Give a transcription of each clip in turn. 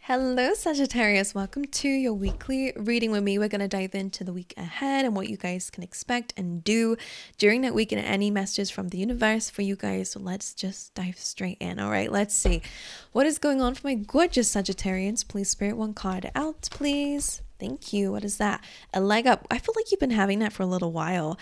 Hello, Sagittarius. Welcome to your weekly reading with me. We're going to dive into the week ahead and what you guys can expect and do during that week and any messages from the universe for you guys. So let's just dive straight in. All right, let's see what is going on for my gorgeous Sagittarians. Please, Spirit, one card out, please. Thank you. What is that? A leg up. I feel like you've been having that for a little while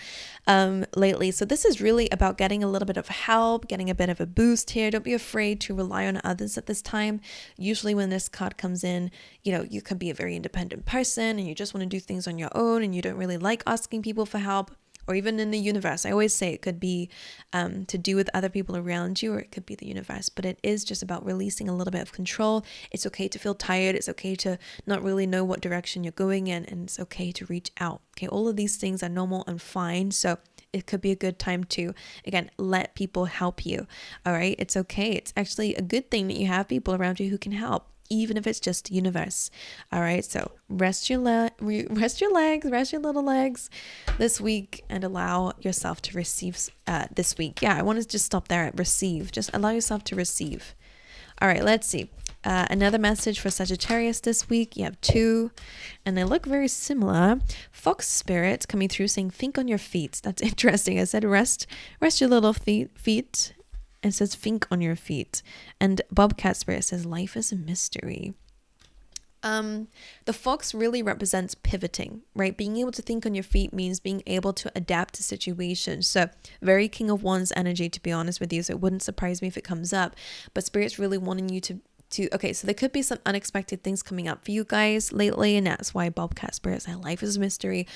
lately. So this is really about getting a little bit of help, getting a bit of a boost here. Don't be afraid to rely on others at this time. Usually when this card comes in, you could be a very independent person and you just want to do things on your own and you don't really like asking people for help. Or even in the universe. I always say it could be to do with other people around you, or it could be the universe. But it is just about releasing a little bit of control. It's okay to feel tired. It's okay to not really know what direction you're going in. And it's okay to reach out. Okay, all of these things are normal and fine. So it could be a good time to, again, let people help you. All right, it's okay. It's actually a good thing that you have people around you who can help, even if it's just the universe. All right, so rest your little legs this week and allow yourself to receive this week. Yeah, I want to just stop there at receive. Just allow yourself to receive. All right, let's see. Another message for Sagittarius this week. You have two, and they look very similar. Fox spirit coming through saying, think on your feet. That's interesting. I said, rest your little feet. And says, think on your feet. And Bobcat Spirit says, life is a mystery. The fox really represents pivoting, right? Being able to think on your feet means being able to adapt to situations. So very King of Wands energy, to be honest with you. So it wouldn't surprise me if it comes up. But Spirit's really wanting you to okay, so there could be some unexpected things coming up for you guys lately. And that's why Bobcat Spirit says, life is a mystery.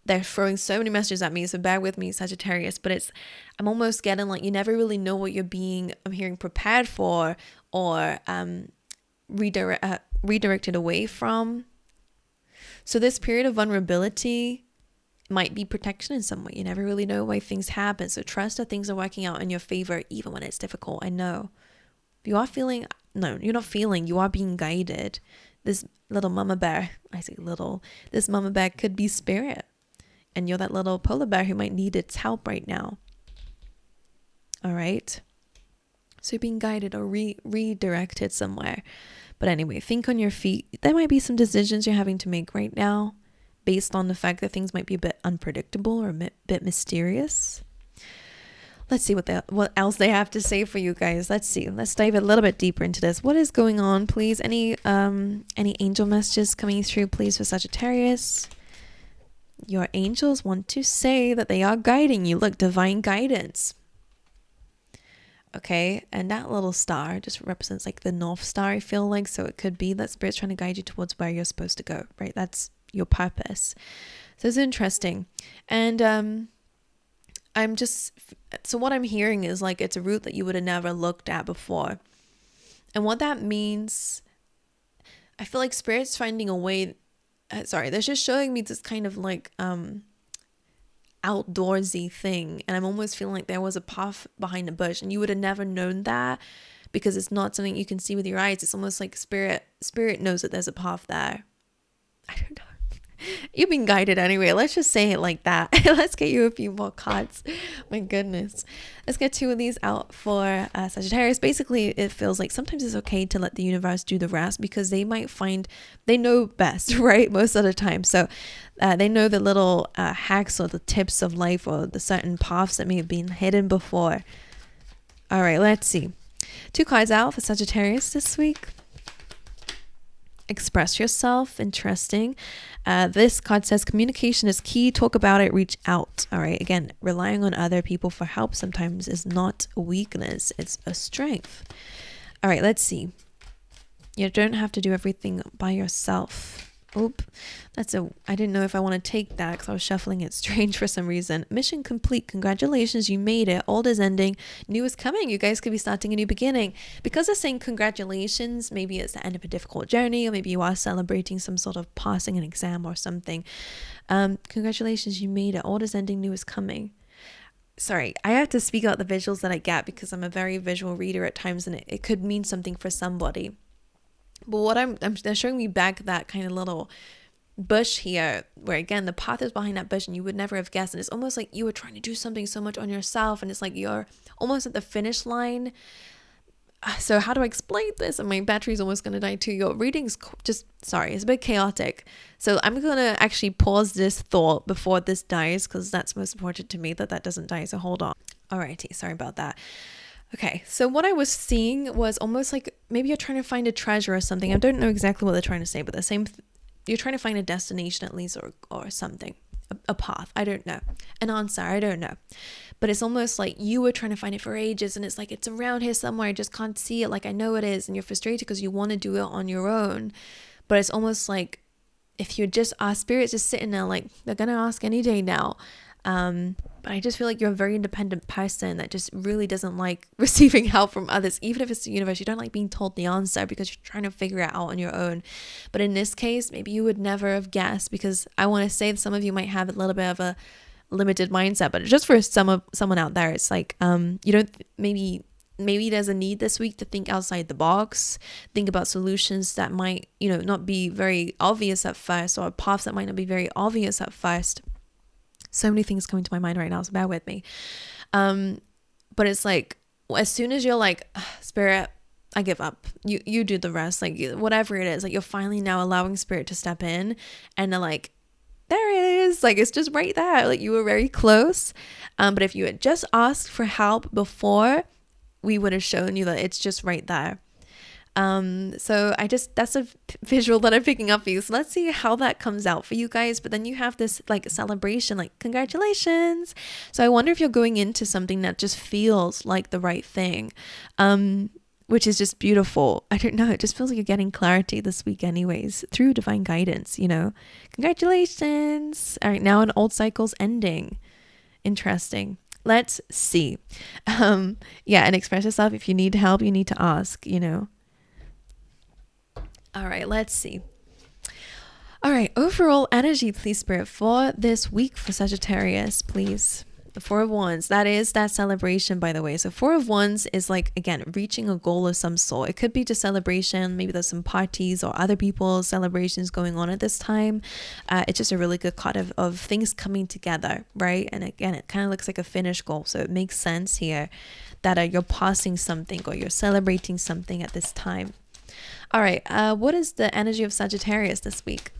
They're throwing so many messages at me, so bear with me, Sagittarius, but I'm almost getting like you never really know what I'm hearing prepared for or redirected away from. So this period of vulnerability might be protection in some way. You never really know why things happen, so trust that things are working out in your favor even when it's difficult. I know. You are feeling, no, you're not feeling, you are being guided. This little mama bear, this mama bear could be Spirit. And you're that little polar bear who might need its help right now. All right. So you're being guided or redirected somewhere. But anyway, think on your feet. There might be some decisions you're having to make right now based on the fact that things might be a bit unpredictable or a bit mysterious. Let's see what else they have to say for you guys. Let's see. Let's dive a little bit deeper into this. What is going on, please? Any angel messages coming through, please, for Sagittarius? Your angels want to say that they are guiding you. Look, divine guidance. Okay, and that little star just represents like the North Star, I feel like. So it could be that Spirit's trying to guide you towards where you're supposed to go, right? That's your purpose. So it's interesting. And so what I'm hearing is like it's a route that you would have never looked at before. And what that means, I feel like Spirit's finding a way. They're just showing me this kind of like outdoorsy thing, and I'm almost feeling like there was a path behind the bush, and you would have never known that because it's not something you can see with your eyes. It's almost like spirit knows that there's a path there. I don't know. You've been guided anyway. Let's just say it like that. Let's get you a few more cards. My goodness. Let's get two of these out for Sagittarius. Basically, it feels like sometimes it's okay to let the universe do the rest because they know best, right? Most of the time. So they know the little hacks or the tips of life or the certain paths that may have been hidden before. All right, let's see. Two cards out for Sagittarius this week. Express yourself. Interesting. This card says communication is key. Talk about it. Reach out. All right. Again, relying on other people for help sometimes is not a weakness. It's a strength. All right. Let's see. You don't have to do everything by yourself. Oop. I didn't know if I want to take that because I was shuffling it strange for some reason. Mission complete. Congratulations. You made it. Old is ending. New is coming. You guys could be starting a new beginning. Because they're saying congratulations, maybe it's the end of a difficult journey, or maybe you are celebrating some sort of passing an exam or something. Congratulations. You made it. Old is ending. New is coming. Sorry, I have to speak out the visuals that I get because I'm a very visual reader at times, and it could mean something for somebody. But what they're showing me back that kind of little bush here, where again the path is behind that bush and you would never have guessed, and it's almost like you were trying to do something so much on yourself, and it's like you're almost at the finish line So how do I explain this? And my battery's almost going to die too. Your reading's just, sorry, it's a bit chaotic. So I'm going to actually pause this thought before this dies, because that's most important to me, that doesn't die. So hold on. Alrighty, sorry about that. Okay, so what I was seeing was almost like maybe you're trying to find a treasure or something. I don't know exactly what they're trying to say, but the same, you're trying to find a destination at least, or something, a path. I don't know. An answer. I don't know. But it's almost like you were trying to find it for ages, and it's like it's around here somewhere. I just can't see it. Like I know it is, and you're frustrated because you want to do it on your own. But it's almost like if you just ask, Spirit's just sitting there, like they're gonna ask any day now. But I just feel like you're a very independent person that just really doesn't like receiving help from others. Even if it's the universe, you don't like being told the answer because you're trying to figure it out on your own. But in this case, maybe you would never have guessed, because I want to say that some of you might have a little bit of a limited mindset, but just for someone out there, it's like you don't, maybe there's a need this week to think outside the box, think about solutions that might, not be very obvious at first, or paths that might not be very obvious at first. So many things coming to my mind right now, so bear with me. But it's like, as soon as you're like, Spirit, I give up, you do the rest, like whatever it is, like you're finally now allowing Spirit to step in, and they're like, there it is, like it's just right there, like you were very close. But if you had just asked for help before, we would have shown you that it's just right there. So that's a visual that I'm picking up for you. So let's see how that comes out for you guys. But then you have this like celebration, like congratulations. So I wonder if you're going into something that just feels like the right thing, which is just beautiful. I don't know. It just feels like you're getting clarity this week anyways, through divine guidance, Congratulations. All right. Now an old cycle's ending. Interesting. Let's see. And express yourself. If you need help, you need to ask, All right, let's see. All right, overall energy, please, Spirit, for this week for Sagittarius, please. The Four of Wands, that is that celebration, by the way. So Four of Wands is like, again, reaching a goal of some sort. It could be just celebration. Maybe there's some parties or other people's celebrations going on at this time. It's just a really good card of things coming together, right? And again, it kind of looks like a finished goal. So it makes sense here that you're passing something or you're celebrating something at this time. All right, what is the energy of Sagittarius this week?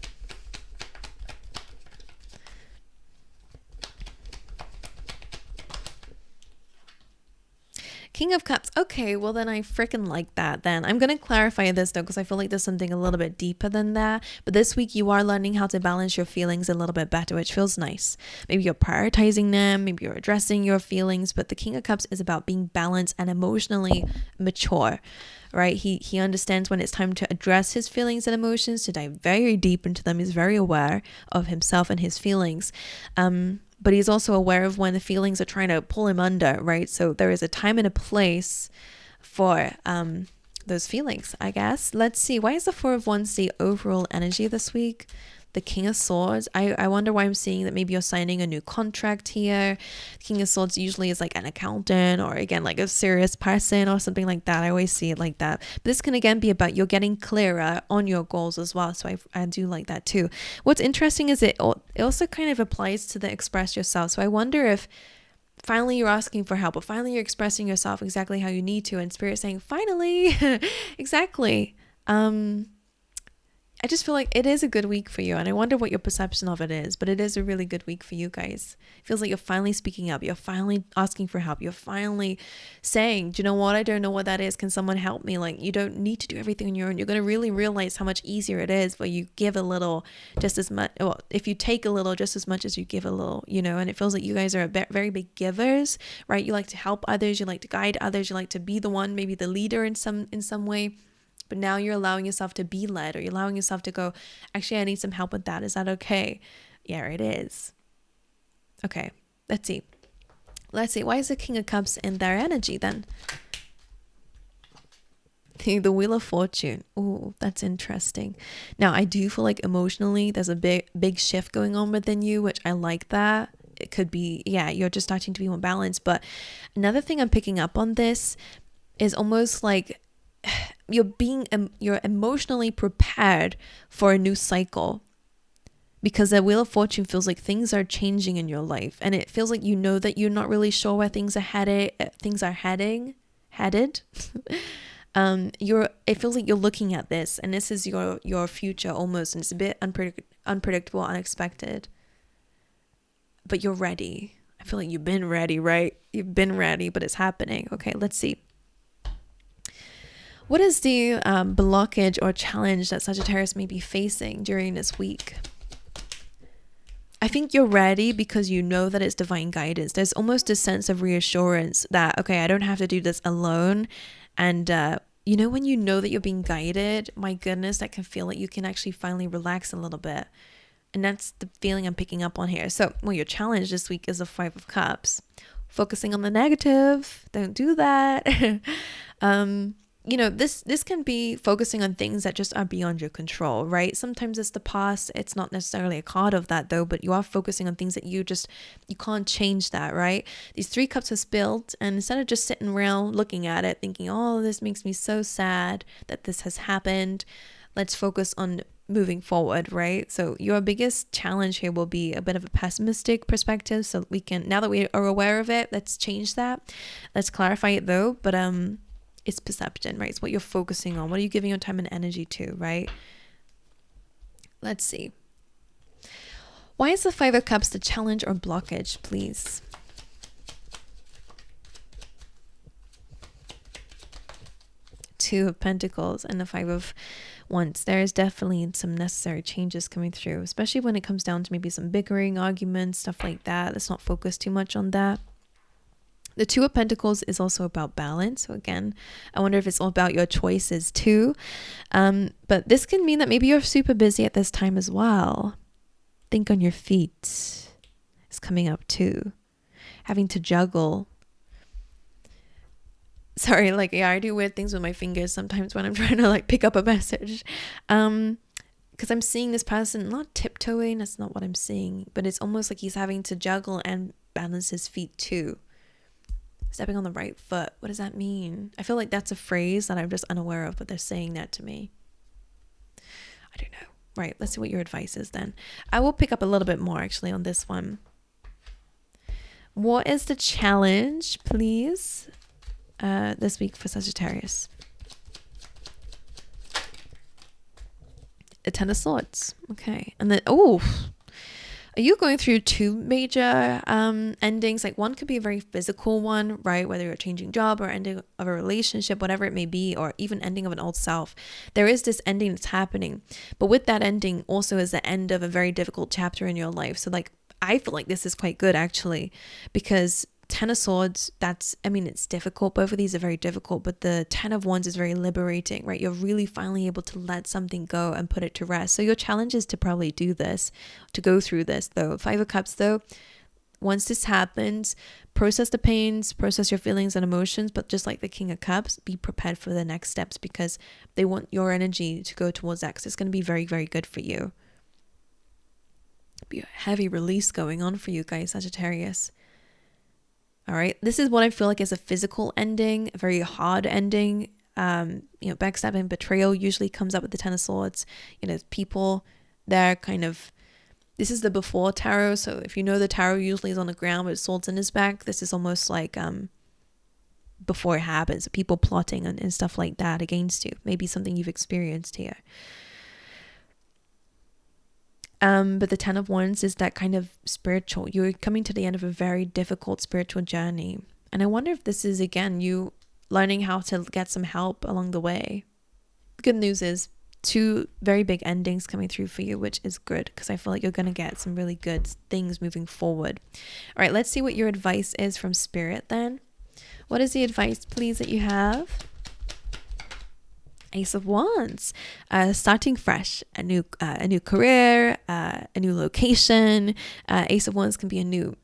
King of Cups. Okay, well then I freaking like that then. I'm going to clarify this though, because I feel like there's something a little bit deeper than that. But this week you are learning how to balance your feelings a little bit better, which feels nice. Maybe you're prioritizing them, maybe you're addressing your feelings, but the King of Cups is about being balanced and emotionally mature, right? He understands when it's time to address his feelings and emotions, to dive very deep into them. He's very aware of himself and his feelings. But he's also aware of when the feelings are trying to pull him under, right? So there is a time and a place for those feelings, I guess. Let's see. Why is the Four of Wands the overall energy this week? The King of Swords. I wonder why I'm seeing that maybe you're signing a new contract here. King of Swords usually is like an accountant, or again, like a serious person or something like that. I always see it like that. But this can again be about you're getting clearer on your goals as well. So I do like that too. What's interesting is it also kind of applies to the express yourself. So I wonder if finally you're asking for help, or finally you're expressing yourself exactly how you need to, and Spirit saying, finally, exactly. I just feel like it is a good week for you, and I wonder what your perception of it is, but it is a really good week for you guys. It feels like you're finally speaking up, you're finally asking for help, you're finally saying, do you know what, I don't know what that is, can someone help me? Like, you don't need to do everything on your own. You're going to really realize how much easier it is where you give a little just as much, well, if you take a little just as much as you give a little, and it feels like you guys are very big givers, right? You like to help others, you like to guide others, you like to be the one, maybe the leader in some way. But now you're allowing yourself to be led, or you're allowing yourself to go, actually, I need some help with that. Is that okay? Yeah, it is. Okay, let's see. Why is the King of Cups in their energy then? The Wheel of Fortune. Oh, that's interesting. Now, I do feel like emotionally there's a big shift going on within you, which I like that. It could be, you're just starting to be more balanced. But another thing I'm picking up on this is almost like you're emotionally prepared for a new cycle, because the Wheel of Fortune feels like things are changing in your life, and it feels like that you're not really sure where things are headed. It feels like you're looking at this, and this is your future almost, and it's a bit unpredictable, unexpected, but you're ready. I feel like you've been ready, right? You've been ready, but it's happening. Okay, let's see. What is the blockage or challenge that Sagittarius may be facing during this week? I think you're ready because you know that it's divine guidance. There's almost a sense of reassurance that, okay, I don't have to do this alone. And, when you know that you're being guided, my goodness, that can feel like you can actually finally relax a little bit. And that's the feeling I'm picking up on here. So, your challenge this week is the 5 of Cups. Focusing on the negative. Don't do that. This can be focusing on things that just are beyond your control, right? Sometimes it's the past. It's not necessarily a card of that though, but you are focusing on things that you can't change that, right? These 3 cups are spilled, and instead of just sitting around looking at it, thinking, oh, this makes me so sad that this has happened, let's focus on moving forward, right? So your biggest challenge here will be a bit of a pessimistic perspective. So we can, now that we are aware of it, let's change that. Let's clarify it though, but it's perception, right? It's what you're focusing on. What are you giving your time and energy to, right? Let's see. Why is the 5 of Cups the challenge or blockage, please? Two of Pentacles and the 5 of Wands. There is definitely some necessary changes coming through, especially when it comes down to maybe some bickering, arguments, stuff like that. Let's not focus too much on that. The 2 of Pentacles is also about balance. So again, I wonder if it's all about your choices too. But this can mean that maybe you're super busy at this time as well. Think on your feet. It's coming up too. Having to juggle. Sorry, I do weird things with my fingers sometimes when I'm trying to pick up a message. Because I'm seeing this person not tiptoeing. That's not what I'm seeing. But it's almost like he's having to juggle and balance his feet too. Stepping on the right foot. What does that mean? I feel like that's a phrase that I'm just unaware of, but they're saying that to me. I don't know. Right. Let's see what your advice is then. I will pick up a little bit more actually on this one. What is the challenge, please, this week for Sagittarius? The 10 of Swords. Okay. And then, are you going through 2 major endings? One could be a very physical one, right? Whether you're changing job or ending of a relationship, whatever it may be, or even ending of an old self. There is this ending that's happening. But with that ending also is the end of a very difficult chapter in your life. So I feel like this is quite good actually, because 10 of Swords, it's difficult. Both of these are very difficult, but the 10 of Wands is very liberating, right? You're really finally able to let something go and put it to rest. So your challenge is to probably do this, to go through this though. 5 of Cups though, once this happens, process the pains, process your feelings and emotions, but just like the King of Cups, be prepared for the next steps because they want your energy to go towards that because it's going to be very, very good for you. Be a heavy release going on for you guys, Sagittarius. All right. This is what I feel like is a physical ending, a very hard ending. Backstabbing, betrayal usually comes up with the 10 of Swords. People, they're kind of, this is the before tarot. So if you know the tarot usually is on the ground with swords in his back, this is almost like before it happens, people plotting and stuff like that against you. Maybe something you've experienced here. But the 10 of Wands is that kind of spiritual. You're coming to the end of a very difficult spiritual journey. And I wonder if this is, again, you learning how to get some help along the way. The good news is 2 very big endings coming through for you, which is good because I feel like you're going to get some really good things moving forward. All right, let's see what your advice is from Spirit then. What is the advice, please, that you have? Ace of Wands, starting fresh, a new career, a new location. Ace of Wands can be a new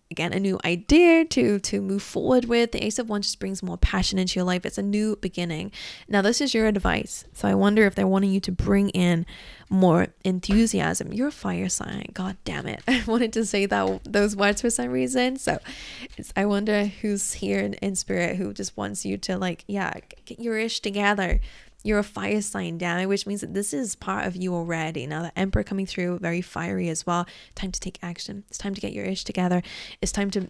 idea to move forward with. The Ace of Wands just brings more passion into your life. It's a new beginning. Now, this is your advice. So I wonder if they're wanting you to bring in more enthusiasm. You're a fire sign. God damn it. I wanted to say those words for some reason. So I wonder who's here in spirit who just wants you to get your ish together. You're a fire sign down, which means that this is part of you already. Now the Emperor coming through, very fiery as well. Time to take action. It's time to get your ish together. It's time to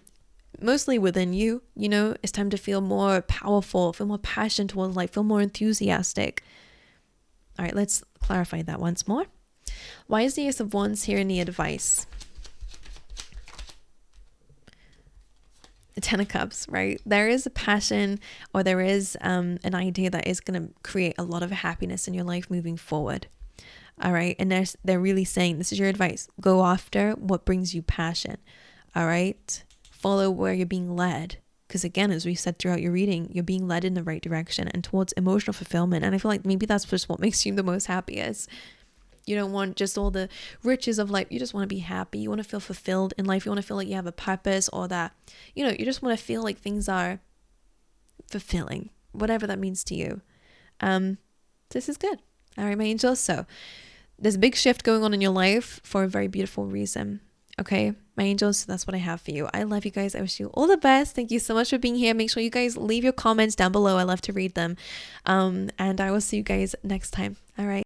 mostly within you. You know, it's time to feel more powerful, feel more passion towards life, feel more enthusiastic. All right, let's clarify that once more. Why is the Ace of Wands here in the advice? The Ten of Cups, right? There is a passion, or there is an idea that is going to create a lot of happiness in your life moving forward. All right. And they're really saying, this is your advice. Go after what brings you passion. All right. Follow where you're being led. Because again, as we said throughout your reading, you're being led in the right direction and towards emotional fulfillment. And I feel like maybe that's just what makes you the most happiest. You don't want just all the riches of life. You just want to be happy. You want to feel fulfilled in life. You want to feel like you have a purpose, or that, you know, you just want to feel like things are fulfilling, whatever that means to you. This is good. All right, my angels. So there's a big shift going on in your life for a very beautiful reason. Okay, my angels, so that's what I have for you. I love you guys. I wish you all the best. Thank you so much for being here. Make sure you guys leave your comments down below. I love to read them. And I will see you guys next time. All right.